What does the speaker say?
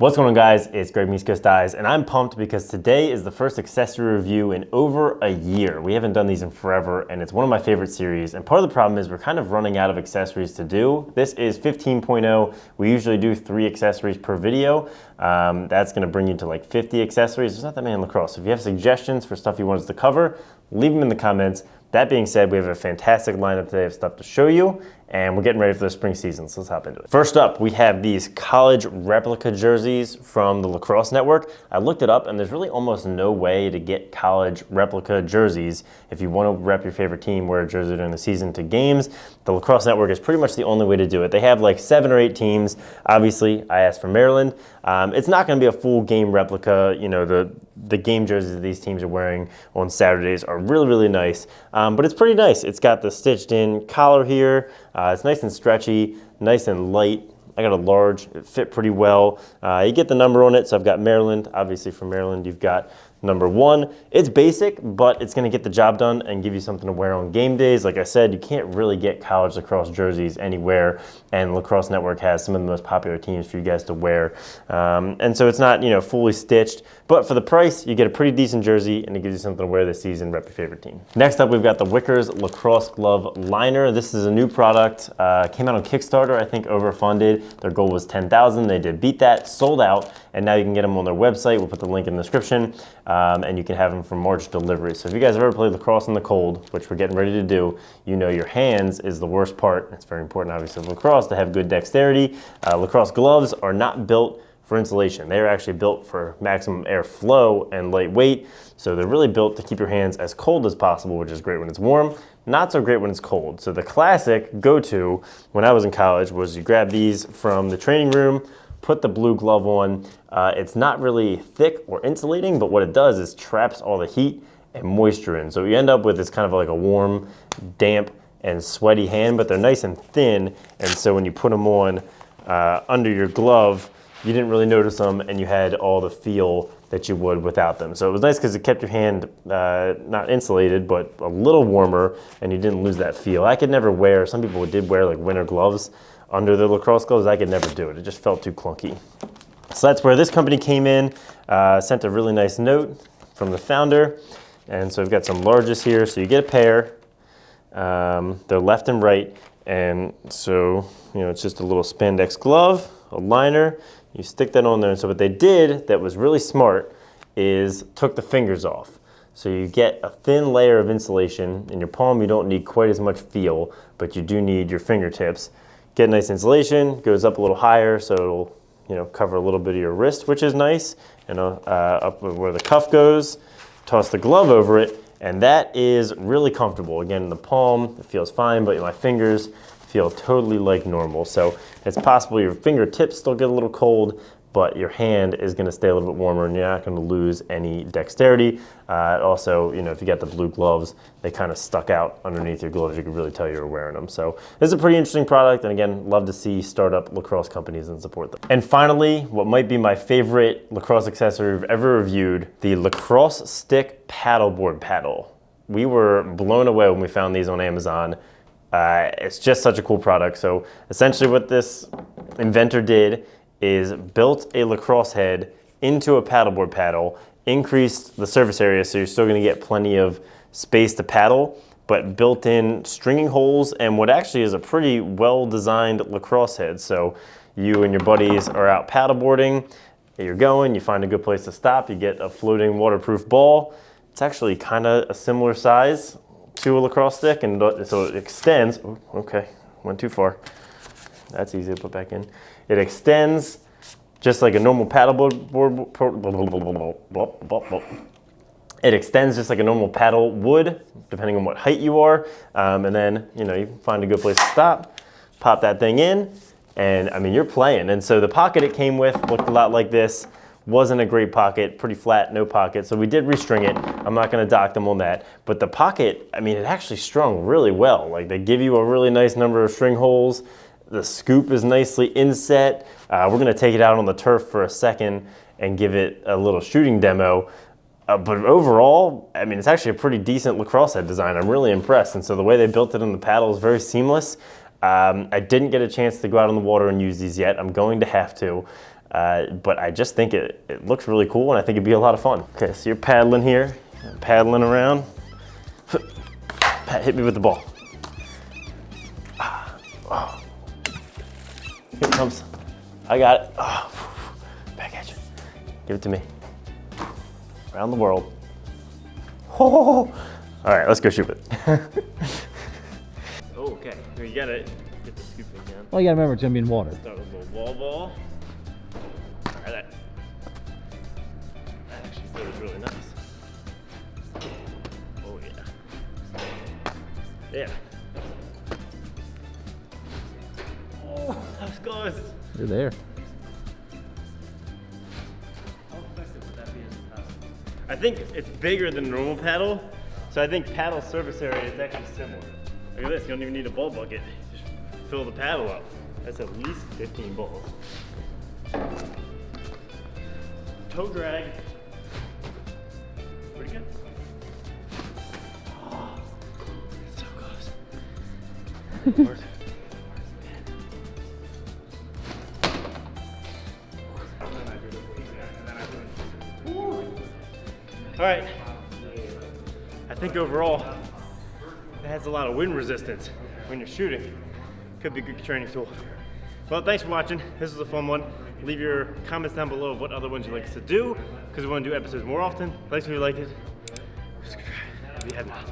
What's going on, guys? It's Greg Dies, and I'm pumped because today is the first accessory review in over a year. We haven't done these in forever, and it's one of my favorite series. And part of the problem is we're kind of running out of accessories to do. This is 15.0. We usually do 3 accessories per video. That's going to bring you to like 50 accessories. There's not that many in lacrosse. So if you have suggestions for stuff you want us to cover, leave them in the comments. That being said, we have a fantastic lineup today of stuff to show you, and we're getting ready for the spring season, so let's hop into it. First up, we have these college replica jerseys from the Lacrosse Network. I looked it up, and there's really almost no way to get college replica jerseys. If you want to rep your favorite team, wear a jersey during the season to games, the Lacrosse Network is pretty much the only way to do it. They have like 7 or 8 teams. Obviously, I asked for Maryland. It's not going to be a full game replica. You know, the game jerseys that these teams are wearing on Saturdays are really, really nice. But it's pretty nice. It's got the stitched in collar here. It's nice and stretchy, nice and light. I got a large, it fit pretty well. You get the number on it, so I've got Maryland. Obviously for Maryland, you've got number 1. It's basic, but it's gonna get the job done and give you something to wear on game days. Like I said, you can't really get college lacrosse jerseys anywhere, and Lacrosse Network has some of the most popular teams for you guys to wear. And so it's not, you know, fully stitched, but for the price, you get a pretty decent jersey and it gives you something to wear this season, rep your favorite team. Next up, we've got the Wickers Lacrosse Glove Liner. This is a new product, came out on Kickstarter, I think overfunded. Their goal was 10,000, they did beat that, sold out, and now you can get them on their website. We'll put the link in the description. And you can have them for March delivery. So if you guys have ever played lacrosse in the cold, which we're getting ready to do, you know your hands is the worst part. It's very important, obviously, with lacrosse to have good dexterity. Lacrosse gloves are not built for insulation. They're actually built for maximum airflow and lightweight. So they're really built to keep your hands as cold as possible, which is great when it's warm, not so great when it's cold. So the classic go-to when I was in college was you grab these from the training room, put the blue glove on. It's not really thick or insulating, but what it does is traps all the heat and moisture in. So you end up with this kind of like a warm, damp, and sweaty hand, but they're nice and thin. And so when you put them on under your glove, you didn't really notice them, and you had all the feel that you would without them. So it was nice because it kept your hand not insulated, but a little warmer, and you didn't lose that feel. I could never wear, some people did wear like winter gloves under the lacrosse gloves. I could never do it. It just felt too clunky. So that's where this company came in, sent a really nice note from the founder. And so we've got some larges here. So you get a pair, they're left and right. And so, you know, it's just a little spandex glove, a liner, you stick that on there. And so what they did that was really smart is took the fingers off. So you get a thin layer of insulation. In your palm, you don't need quite as much feel, but you do need your fingertips. Get nice insulation, goes up a little higher, so it'll, you know, cover a little bit of your wrist, which is nice. And up where the cuff goes, toss the glove over it, and that is really comfortable. Again, in the palm, it feels fine, but my fingers feel totally like normal. So it's possible your fingertips still get a little cold, but your hand is gonna stay a little bit warmer and you're not gonna lose any dexterity. Also, you know, if you got the blue gloves, they kind of stuck out underneath your gloves. You could really tell you were wearing them. So this is a pretty interesting product. And again, love to see startup lacrosse companies and support them. And finally, what might be my favorite lacrosse accessory I've ever reviewed, the Lacrosse Stick Paddleboard Paddle. We were blown away when we found these on Amazon. It's just such a cool product. So essentially what this inventor did is built a lacrosse head into a paddleboard paddle, increased the surface area so you're still gonna get plenty of space to paddle, but built in stringing holes and what actually is a pretty well-designed lacrosse head. So you and your buddies are out paddleboarding, you're going, you find a good place to stop, you get a floating waterproof ball. It's actually kind of a similar size to a lacrosse stick, and so it extends, oh, okay, went too far. That's easy to put back in. It extends just like a normal paddleboard. It extends just like a normal paddle would, depending on what height you are. And then, you know, you find a good place to stop, pop that thing in, and I mean, you're playing. And so the pocket it came with looked a lot like this. Wasn't a great pocket, pretty flat, no pocket. So we did restring it. I'm not gonna dock them on that. But the pocket, I mean, it actually strung really well. Like they give you a really nice number of string holes. The scoop is nicely inset. We're gonna take it out on the turf for a second and give it a little shooting demo. But overall, I mean, it's actually a pretty decent lacrosse head design. I'm really impressed. And so the way they built it in the paddle is very seamless. I didn't get a chance to go out on the water and use these yet. I'm going to have to. but I just think it looks really cool, and I think it'd be a lot of fun. Okay, so you're paddling here, paddling around. Pat, hit me with the ball. Oh. Here it comes. I got it. Oh. Back at you. Give it to me. Around the world. Oh. All right, let's go shoot it. Okay, you gotta get the scoop again. Well, you gotta remember it's gonna be in water. Start with a little wall ball. All right, that actually feels really nice. Oh yeah. Yeah. Oh, that was close. You're there. How effective would that be as a paddle? I think it's bigger than a normal paddle, so I think paddle surface area is actually similar. Look at this, you don't even need a ball bucket. Just fill the paddle up. That's at least 15 balls. Toe drag. Pretty good. Oh, so close. All right. I think overall, it has a lot of wind resistance when you're shooting. Could be a good training tool. Well, thanks for watching. This was a fun one. Leave your comments down below of what other ones you'd like us to do, because we want to do episodes more often. Thanks if you liked it. Subscribe if you have not.